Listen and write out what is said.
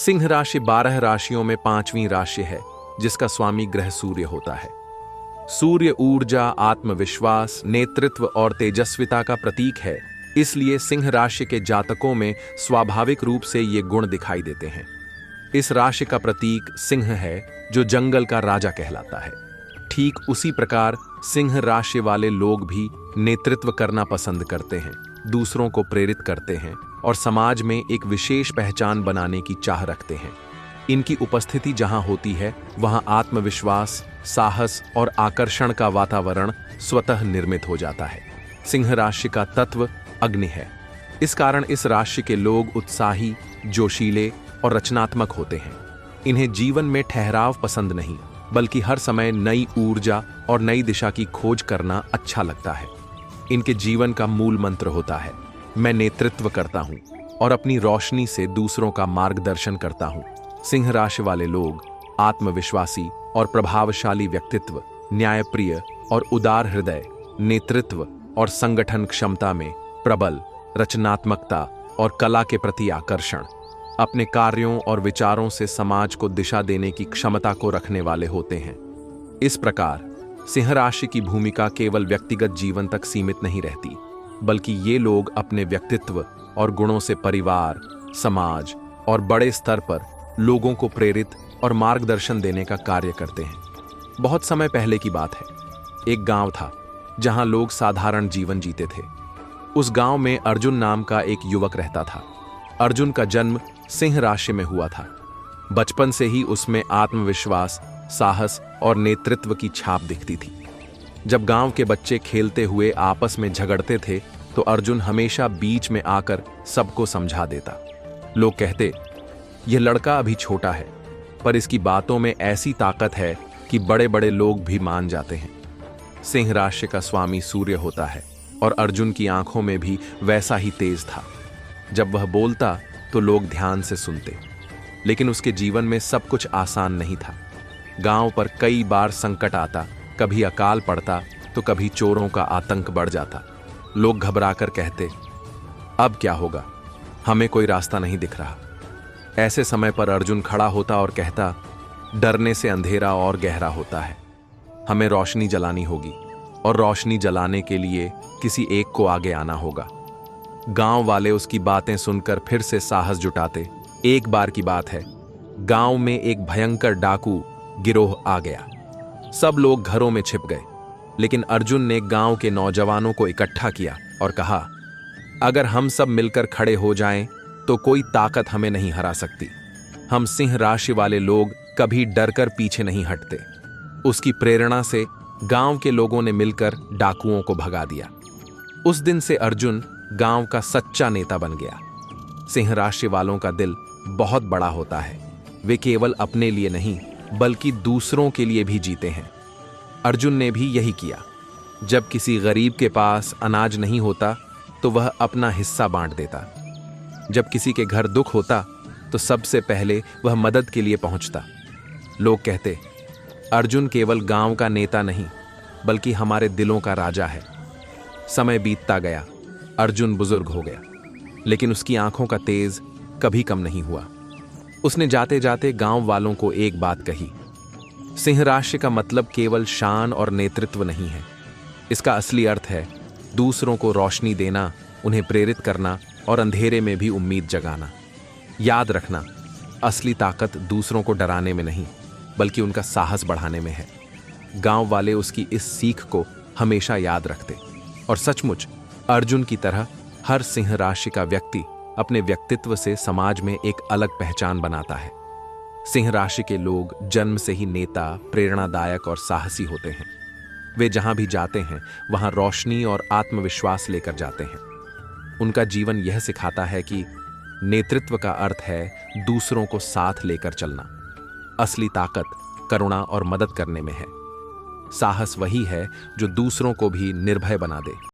सिंह राशि 12 राशियों में 5वीं राशि है, जिसका स्वामी ग्रह सूर्य होता है। सूर्य ऊर्जा, आत्मविश्वास, नेतृत्व और तेजस्विता का प्रतीक है, इसलिए सिंह राशि के जातकों में स्वाभाविक रूप से ये गुण दिखाई देते हैं। इस राशि का प्रतीक सिंह है, जो जंगल का राजा कहलाता है। ठीक उसी प्रकार सिंह राशि वाले लोग भी नेतृत्व करना पसंद करते हैं, दूसरों को प्रेरित करते हैं और समाज में एक विशेष पहचान बनाने की चाह रखते हैं। इनकी उपस्थिति जहां होती है, वहां आत्मविश्वास, साहस और आकर्षण का वातावरण स्वतः निर्मित हो जाता है। सिंह राशि का तत्व अग्नि है। इस कारण इस राशि के लोग उत्साही, जोशीले और रचनात्मक होते हैं। इन्हें जीवन में ठहराव पसंद नहीं, बल्कि हर समय नई ऊर्जा और नई दिशा की खोज करना अच्छा लगता है। इनके जीवन का मूल मंत्र होता है, मैं नेतृत्व करता हूं और अपनी रोशनी से दूसरों का मार्गदर्शन करता हूं। सिंह राशि वाले लोग आत्मविश्वासी और प्रभावशाली व्यक्तित्व, न्यायप्रिय और उदार हृदय, नेतृत्व और संगठन क्षमता में प्रबल, रचनात्मकता और कला के प्रति आकर्षण, अपने कार्यों और विचारों से समाज को दिशा देने की क्षमता को रखने वाले होते हैं। इस प्रकार सिंह राशि की भूमिका केवल व्यक्तिगत जीवन तक सीमित नहीं रहती, बल्कि ये लोग अपने व्यक्तित्व और गुणों से परिवार, समाज और बड़े स्तर पर लोगों को प्रेरित और मार्गदर्शन देने का कार्य करते हैं। बहुत समय पहले की बात है, एक गांव था जहां लोग साधारण जीवन जीते थे। उस गांव में अर्जुन नाम का एक युवक रहता था। अर्जुन का जन्म सिंह राशि में हुआ था। बचपन से ही उसमें आत्मविश्वास, साहस और नेतृत्व की छाप दिखती थी। जब गांव के बच्चे खेलते हुए आपस में झगड़ते थे, तो अर्जुन हमेशा बीच में आकर सबको समझा देता। लोग कहते, यह लड़का अभी छोटा है, पर इसकी बातों में ऐसी ताकत है कि बड़े बड़े लोग भी मान जाते हैं। सिंह राशि का स्वामी सूर्य होता है और अर्जुन की आंखों में भी वैसा ही तेज था। जब वह बोलता तो लोग ध्यान से सुनते, लेकिन उसके जीवन में सब कुछ आसान नहीं था। गांव पर कई बार संकट आता, कभी अकाल पड़ता तो कभी चोरों का आतंक बढ़ जाता। लोग घबराकर कहते, अब क्या होगा, हमें कोई रास्ता नहीं दिख रहा। ऐसे समय पर अर्जुन खड़ा होता और कहता, डरने से अंधेरा और गहरा होता है, हमें रोशनी जलानी होगी और रोशनी जलाने के लिए किसी एक को आगे आना होगा। गांव वाले उसकी बातें सुनकर फिर से साहस जुटाते। एक बार की बात है, गांव में एक भयंकर डाकू गिरोह आ गया। सब लोग घरों में छिप गए, लेकिन अर्जुन ने गांव के नौजवानों को इकट्ठा किया और कहा, अगर हम सब मिलकर खड़े हो जाएं, तो कोई ताकत हमें नहीं हरा सकती। हम सिंह राशि वाले लोग कभी डरकर पीछे नहीं हटते। उसकी प्रेरणा से गांव के लोगों ने मिलकर डाकुओं को भगा दिया। उस दिन से अर्जुन गांव का सच्चा नेता बन गया। सिंह राशि वालों का दिल बहुत बड़ा होता है। वे केवल अपने लिए नहीं, बल्कि दूसरों के लिए भी जीते हैं। अर्जुन ने भी यही किया। जब किसी गरीब के पास अनाज नहीं होता, तो वह अपना हिस्सा बांट देता। जब किसी के घर दुख होता, तो सबसे पहले वह मदद के लिए पहुंचता। लोग कहते, अर्जुन केवल गांव का नेता नहीं, बल्कि हमारे दिलों का राजा है। समय बीतता गया, अर्जुन बुजुर्ग हो गया, लेकिन उसकी आंखों का तेज कभी कम नहीं हुआ। उसने जाते जाते गांव वालों को एक बात कही, सिंह राशि का मतलब केवल शान और नेतृत्व नहीं है। इसका असली अर्थ है दूसरों को रोशनी देना, उन्हें प्रेरित करना और अंधेरे में भी उम्मीद जगाना। याद रखना, असली ताकत दूसरों को डराने में नहीं, बल्कि उनका साहस बढ़ाने में है। गांव वाले उसकी इस सीख को हमेशा याद रखते और सचमुच अर्जुन की तरह हर सिंह राशि का व्यक्ति अपने व्यक्तित्व से समाज में एक अलग पहचान बनाता है। सिंह राशि के लोग जन्म से ही नेता, प्रेरणादायक और साहसी होते हैं। वे जहां भी जाते हैं, वहां रोशनी और आत्मविश्वास लेकर जाते हैं। उनका जीवन यह सिखाता है कि नेतृत्व का अर्थ है दूसरों को साथ लेकर चलना। असली ताकत करुणा और मदद करने में है। साहस वही है जो दूसरों को भी निर्भय बना दे।